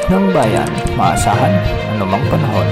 ng bayan, maasahan anumang panahon.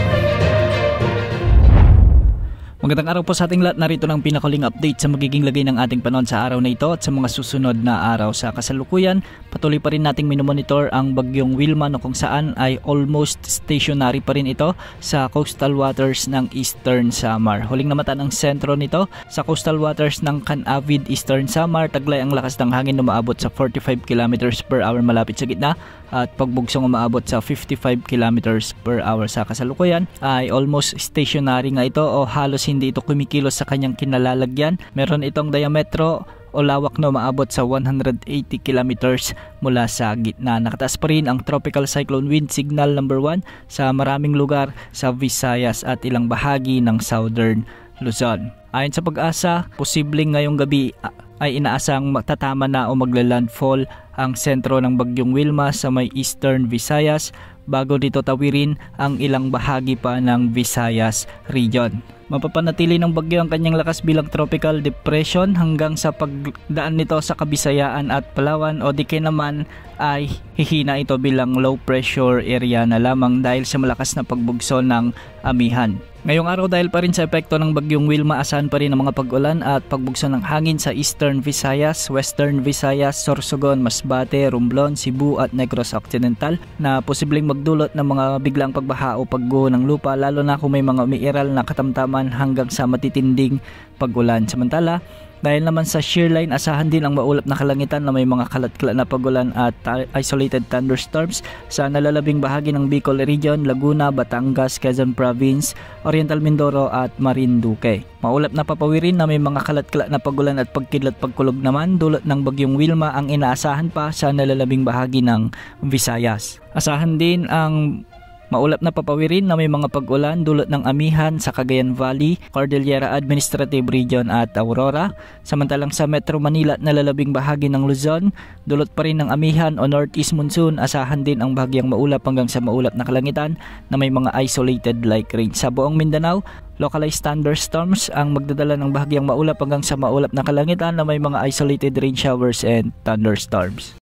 Magandang araw po sa ating lahat. Narito ng pinakaling update sa magiging lagay ng ating panahon sa araw na ito at sa mga susunod na araw. Sa kasalukuyan, patuloy pa rin nating minomonitor ang bagyong Wilma na kung saan ay almost stationary pa rin ito sa coastal waters ng Eastern Samar. Huling namatan ang sentro nito sa coastal waters ng Canavid, Eastern Samar. Taglay ang lakas ng hangin na umaabot sa 45 km per hour malapit sa gitna at pagbugsong umaabot sa 55 km per hour. Sa kasalukuyan ay almost stationary nga ito o halos hindi ito kumikilos sa kanyang kinalalagyan. Meron itong diametro o lawak na umaabot sa 180 kilometers mula sa gitna. Nakataas pa rin ang tropical cyclone wind signal number 1 sa maraming lugar sa Visayas at ilang bahagi ng southern Luzon. Ayon sa Pag-asa, posibleng ngayong gabi ay inaasang magtatama na o maglalandfall ang sentro ng bagyong Wilma sa may eastern Visayas bago dito tawirin ang ilang bahagi pa ng Visayas region. Mapapanatili ng bagyo ang kanyang lakas bilang tropical depression hanggang sa pagdaan nito sa Kabisayaan at Palawan o di kaya naman ay hihina ito bilang low pressure area na lamang dahil sa malakas na pagbugso ng amihan. Ngayong araw dahil pa rin sa epekto ng bagyong Wilma, asahan pa rin ang mga pag-ulan at pagbugso ng hangin sa Eastern Visayas, Western Visayas, Sorsogon, Masbate, Romblon, Cebu at Negros Occidental na posibleng magdulot ng mga biglang pagbaha o pagguho ng lupa lalo na kung may mga umiiral na katamtaman hanggang sa matitinding pag-ulan. Samantala, dahil naman sa shear line, asahan din ang maulap na kalangitan na may mga kalat-kalat na pag-ulan at isolated thunderstorms sa nalalabing bahagi ng Bicol Region, Laguna, Batangas, Quezon Province, Oriental Mindoro at Marinduque. Maulap na papawirin na may mga kalat-kalat na pag-ulan at pagkidlat-pagkulog naman dulot ng bagyong Wilma ang inaasahan pa sa nalalabing bahagi ng Visayas. Asahan din ang maulap na papawirin na may mga pag-ulan dulot ng amihan sa Cagayan Valley, Cordillera Administrative Region at Aurora. Samantalang sa Metro Manila at nalalabing bahagi ng Luzon, dulot pa rin ng amihan o northeast monsoon. Asahan din ang bahagyang maulap hanggang sa maulap na kalangitan na may mga isolated light rain. Sa buong Mindanao, localized thunderstorms ang magdadala ng bahagyang maulap hanggang sa maulap na kalangitan na may mga isolated rain showers and thunderstorms.